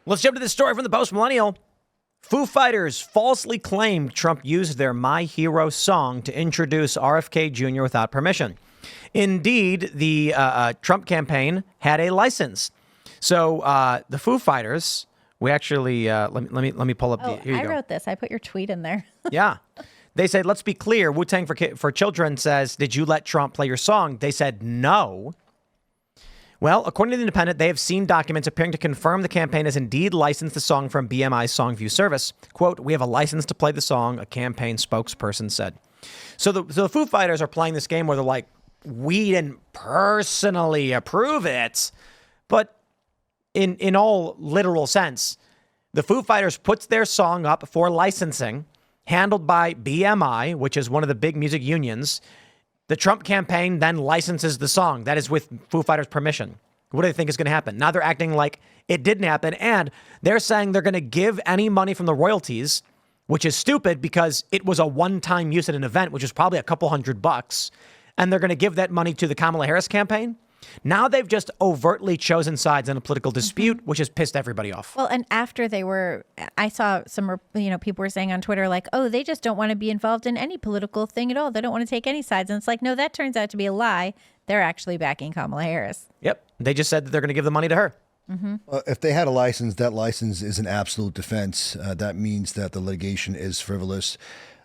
Let's jump to this story from the Post-Millennial. Foo Fighters falsely claimed Trump used their My Hero song to introduce RFK Jr. without permission. Indeed, the Trump campaign had a license. So the Foo Fighters, we actually let me pull up. Here you go. I wrote this. I put your tweet in there. Yeah. They said, let's be clear. Wu-Tang for Children says, did you let Trump play your song? They said no. Well, according to The Independent, they have seen documents appearing to confirm the campaign has indeed licensed the song from BMI's Songview service. Quote, we have a license to play the song, a campaign spokesperson said. So the Foo Fighters are playing this game where they're like, we didn't personally approve it. But in all literal sense, the Foo Fighters puts their song up for licensing, handled by BMI, which is one of the big music unions. The Trump campaign then licenses the song. That is with Foo Fighters' permission. What do they think is going to happen? Now they're acting like it didn't happen, and they're saying they're going to give any money from the royalties, which is stupid because it was a one-time use at an event, which is probably a couple $100, and they're going to give that money to the Kamala Harris campaign. Now they've just overtly chosen sides in a political dispute, which has pissed everybody off. Well, and after I saw some, people were saying on Twitter, like, oh, they just don't want to be involved in any political thing at all. They don't want to take any sides. And it's like, no, that turns out to be a lie. They're actually backing Kamala Harris. Yep. They just said that they're going to give the money to her. Mm-hmm. If they had a license, that license is an absolute defense. That means that the litigation is frivolous.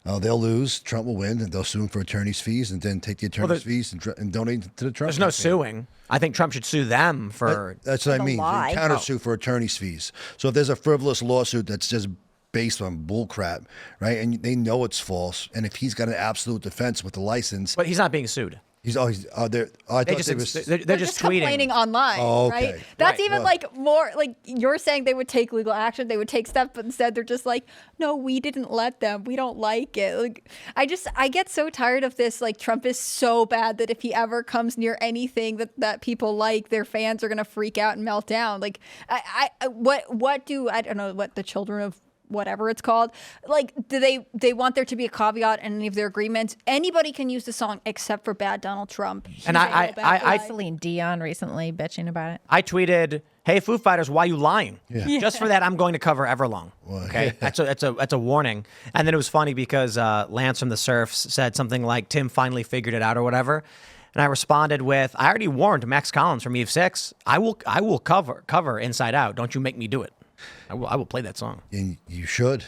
They'll lose. Trump will win, and they'll sue him for attorney's fees, and then take the attorney's fees and donate to the Trump. There's no suing. I think Trump should sue them for. That's what I mean. Countersue for attorney's fees. So if there's a frivolous lawsuit that's just based on bullcrap, right, and they know it's false, and if he's got an absolute defense with the license, but he's not being sued. He's always there. They're just tweeting. Complaining online, okay. right? That's even like more like you're saying they would take legal action, they would take steps, but instead they're just like, no, we didn't let them. We don't like it. Like I get so tired of this. Like Trump is so bad that if he ever comes near anything that people like, their fans are gonna freak out and melt down. Like I don't know what the children of whatever it's called, like, do they want there to be a caveat in any of their agreements? Anybody can use the song except for bad Donald Trump. And I Celine Dion recently bitching about it. I tweeted, hey, Foo Fighters, why you lying? Yeah. Just for that, I'm going to cover Everlong. Okay, that's a warning. And then it was funny because Lance from the Surfs said something like, Tim finally figured it out or whatever. And I responded with, I already warned Max Collins from Eve 6. I will cover Inside Out. Don't you make me do it. I will play that song. And you should.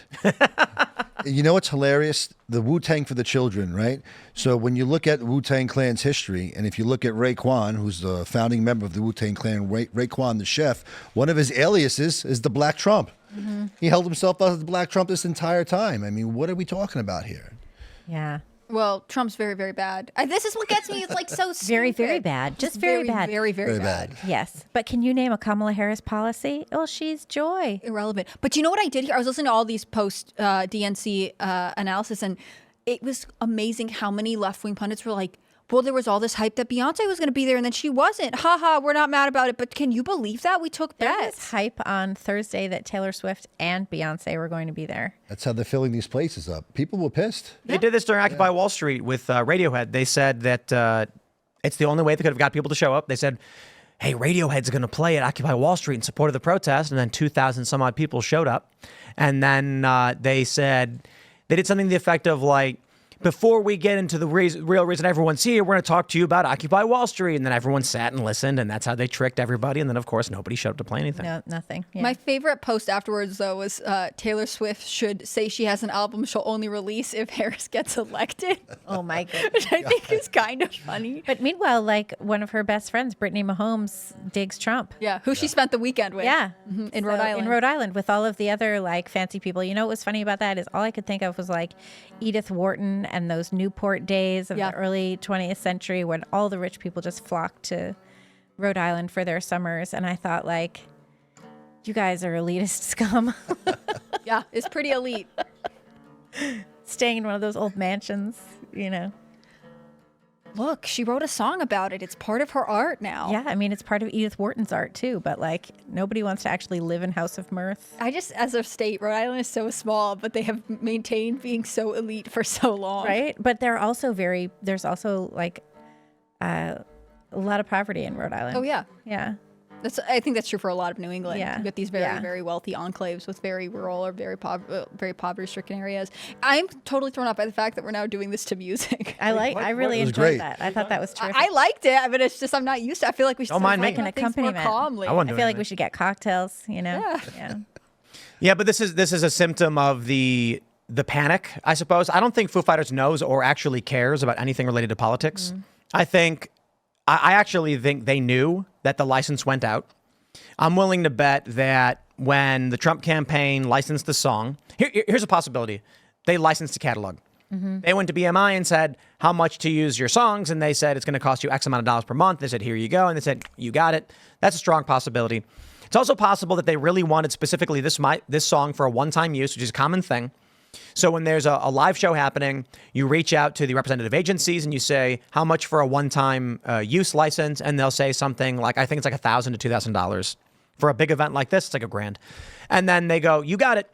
You know what's hilarious? The Wu-Tang for the Children, right? So when you look at Wu-Tang Clan's history, and if you look at Raekwon, who's the founding member of the Wu-Tang Clan, Raekwon the chef, one of his aliases is the Black Trump. Mm-hmm. He held himself out as the Black Trump this entire time. I mean, what are we talking about here? Yeah. Well, Trump's very, very bad. This is what gets me. It's like so stupid. Very, very bad. Just very bad. Very, very bad. Yes. But can you name a Kamala Harris policy? Oh, she's joy. Irrelevant. But you know what I did here? I was listening to all these post-DNC analysis, and it was amazing how many left-wing pundits were like, well, there was all this hype that Beyonce was going to be there, and then she wasn't. Ha ha, we're not mad about it. But can you believe that? We took bets. There was hype on Thursday that Taylor Swift and Beyonce were going to be there. That's how they're filling these places up. People were pissed. They did this during Occupy Wall Street with Radiohead. They said that it's the only way they could have got people to show up. They said, hey, Radiohead's going to play at Occupy Wall Street in support of the protest. And then 2,000 some odd people showed up. And then they said, they did something to the effect of like, before we get into the real reason everyone's here, we're going to talk to you about Occupy Wall Street. And then everyone sat and listened, and that's how they tricked everybody. And then, of course, nobody showed up to play anything. No, nothing. Yeah. My favorite post afterwards, though, was Taylor Swift should say she has an album she'll only release if Harris gets elected. Oh, my goodness. Which I think is kind of funny. But meanwhile, like, one of her best friends, Brittany Mahomes, digs Trump. Yeah, who she spent the weekend with. Yeah. In Rhode Island. In Rhode Island with all of the other, like, fancy people. You know what was funny about that is all I could think of was, like, Edith Wharton and those Newport days of the early 20th century when all the rich people just flocked to Rhode Island for their summers. And I thought, like, you guys are elitist scum. Yeah, it's pretty elite. Staying in one of those old mansions, you know. Look, she wrote a song about it. It's part of her art now. Yeah, I mean, it's part of Edith Wharton's art, too. But, like, nobody wants to actually live in House of Mirth. As a state, Rhode Island is so small, but they have maintained being so elite for so long. Right? But there's also, like, a lot of poverty in Rhode Island. Oh, yeah. Yeah. I think that's true for a lot of New England. Yeah. You've got these very, very wealthy enclaves with very rural or very poverty-stricken areas. I'm totally thrown off by the fact that we're now doing this to music. I really It was enjoyed great. that. I thought that was terrific. I liked it, but it's just I'm not used to. I feel like we should Don't start mind me. talking Like about an things more accompaniment. calmly. I wouldn't I do feel like anything. we should get cocktails, you know? Yeah. Yeah, but this is a symptom of the panic, I suppose. I don't think Foo Fighters knows or actually cares about anything related to politics. I actually think they knew that the license went out. I'm willing to bet that when the Trump campaign licensed the song, here's a possibility. They licensed the catalog. They went to BMI and said, how much to use your songs? And they said, it's going to cost you X amount of dollars per month. They said, here you go. And they said, you got it. That's a strong possibility. It's also possible that they really wanted specifically this song for a one-time use, which is a common thing. So when there's a live show happening, you reach out to the representative agencies and you say, how much for a one-time use license? And they'll say something like, I think it's like $1,000 to $2,000. For a big event like this, it's like $1,000. And then they go, you got it.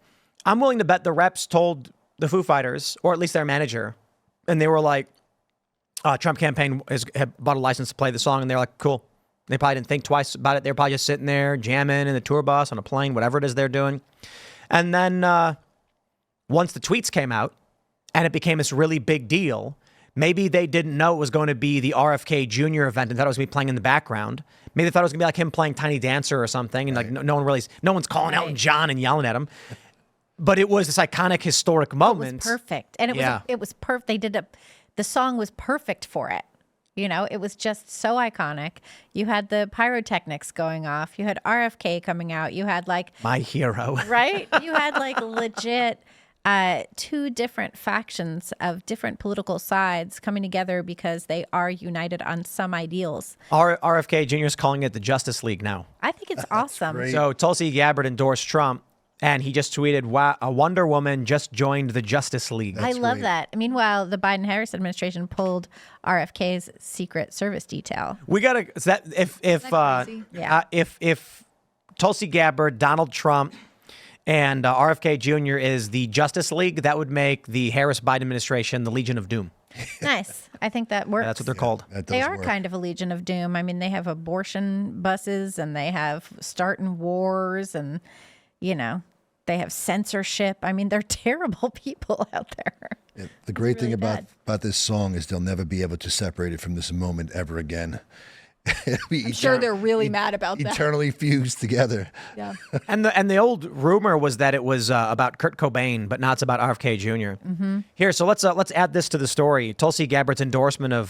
I'm willing to bet the reps told the Foo Fighters, or at least their manager, and they were like, Trump campaign had bought a license to play the song, and they're like, cool. They probably didn't think twice about it. They're probably just sitting there jamming in the tour bus, on a plane, whatever it is they're doing. And then once the tweets came out and it became this really big deal, maybe they didn't know it was going to be the RFK Jr. event and thought it was going to be playing in the background. Maybe they thought it was going to be like him playing Tiny Dancer or something, and like no one's calling Elton John and yelling at him. But it was this iconic, historic moment. It was perfect. And it was perfect. The song was perfect for it. You know, it was just so iconic. You had the pyrotechnics going off. You had RFK coming out. You had like... My hero. Right? You had like legit two different factions of different political sides coming together because they are united on some ideals. RFK Jr. is calling it the Justice League now. I think it's awesome. great. So Tulsi Gabbard endorsed Trump, and he just tweeted, wow, a Wonder Woman just joined the Justice League. I love great. that. Meanwhile, the Biden-Harris administration pulled RFK's Secret Service detail. We gotta if Tulsi Gabbard, Donald Trump, and RFK Jr. is the Justice League, that would make the Harris-Biden administration the Legion of Doom. Nice. I think that works. That's what they're called. That does They are work. kind of a Legion of Doom. I mean, they have abortion buses and they have starting wars and, you know, they have censorship. I mean, they're terrible people out there. The great thing really about this song is they'll never be able to separate it from this moment ever again. I'm sure they're really mad about that. Eternally fused together. Yeah. And the old rumor was that it was about Kurt Cobain, but now it's about RFK Jr. Here, so let's add this to the story. Tulsi Gabbard's endorsement of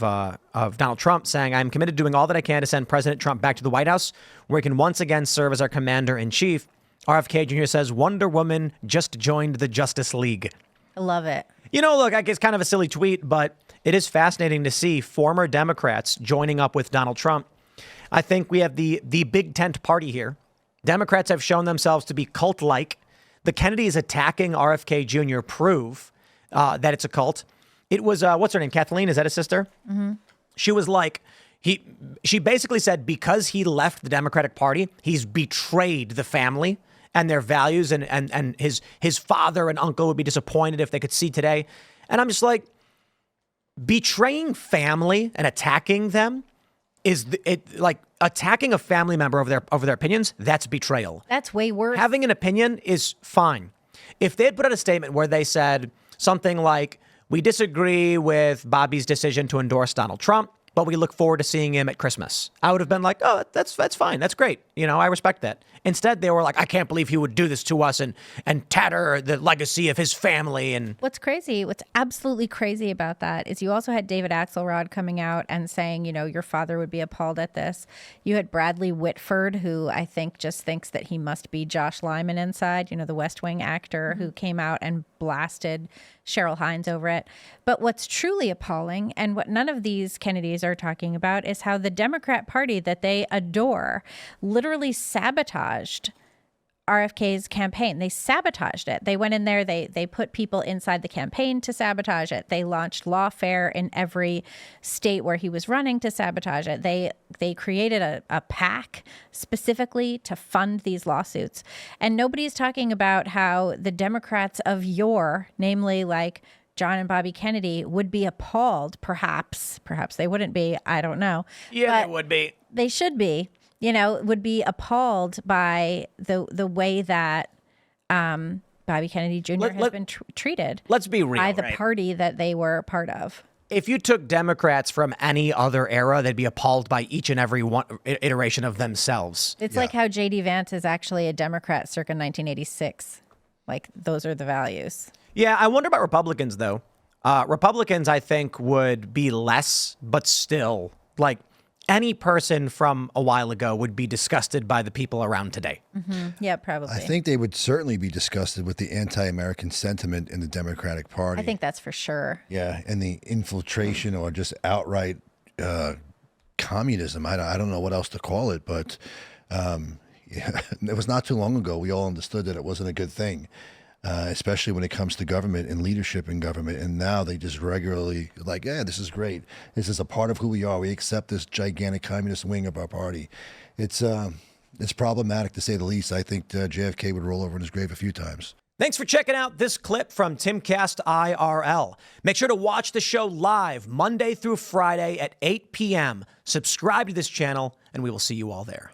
Donald Trump, saying, "I'm committed to doing all that I can to send President Trump back to the White House, where he can once again serve as our commander in chief." RFK Jr. says, "Wonder Woman just joined the Justice League." I love it. You know, look, it's kind of a silly tweet, but it is fascinating to see former Democrats joining up with Donald Trump. I think we have the big tent party here. Democrats have shown themselves to be cult-like. The Kennedys attacking RFK Jr. prove that it's a cult. It was, what's her name, Kathleen? Is that his sister? Mm-hmm. She was like, she basically said because he left the Democratic Party, he's betrayed the family and their values, and his father and uncle would be disappointed if they could see today. And I'm just like, betraying family and attacking them is like attacking a family member over their opinions. That's betrayal. That's way worse. Having an opinion is fine. If they had put out a statement where they said something like, "We disagree with Bobby's decision to endorse Donald Trump, but we look forward to seeing him at Christmas," I would have been like, "Oh, that's fine. That's great. You know, I respect that." Instead, they were like, "I can't believe he would do this to us and tatter the legacy of his family." And What's absolutely crazy about that is you also had David Axelrod coming out and saying, you know, your father would be appalled at this. You had Bradley Whitford, who I think just thinks that he must be Josh Lyman inside, you know, the West Wing actor who came out and blasted Cheryl Hines over it. But what's truly appalling, and what none of these Kennedys are talking about, is how the Democrat Party that they adore literally sabotaged RFK's campaign. They sabotaged it. They went in there, they put people inside the campaign to sabotage it. They launched lawfare in every state where he was running to sabotage it. They created a PAC specifically to fund these lawsuits. And nobody's talking about how the Democrats of yore, namely like John and Bobby Kennedy, would be appalled, perhaps they wouldn't be, I don't know. yeah, they would be. They should be, would be appalled by the way that Bobby Kennedy Jr. has been treated. Let's be real, by the right? party that they were part of. If you took Democrats from any other era, they'd be appalled by each and every one iteration of themselves. It's like how J.D. Vance is actually a Democrat circa 1986. Like, those are the values. Yeah, I wonder about Republicans, though. Republicans, I think, would be less, but still, like, any person from a while ago would be disgusted by the people around today. Mm-hmm. Yeah, probably. I think they would certainly be disgusted with the anti-American sentiment in the Democratic Party. I think that's for sure. Yeah, and the infiltration or just outright communism. I don't know what else to call it, but it was not too long ago we all understood that it wasn't a good thing. Especially when it comes to government and leadership in government. And now they just regularly like, yeah, this is great. This is a part of who we are. We accept this gigantic communist wing of our party. It's problematic to say the least. I think JFK would roll over in his grave a few times. Thanks for checking out this clip from Timcast IRL. Make sure to watch the show live Monday through Friday at 8 p.m. Subscribe to this channel, and we will see you all there.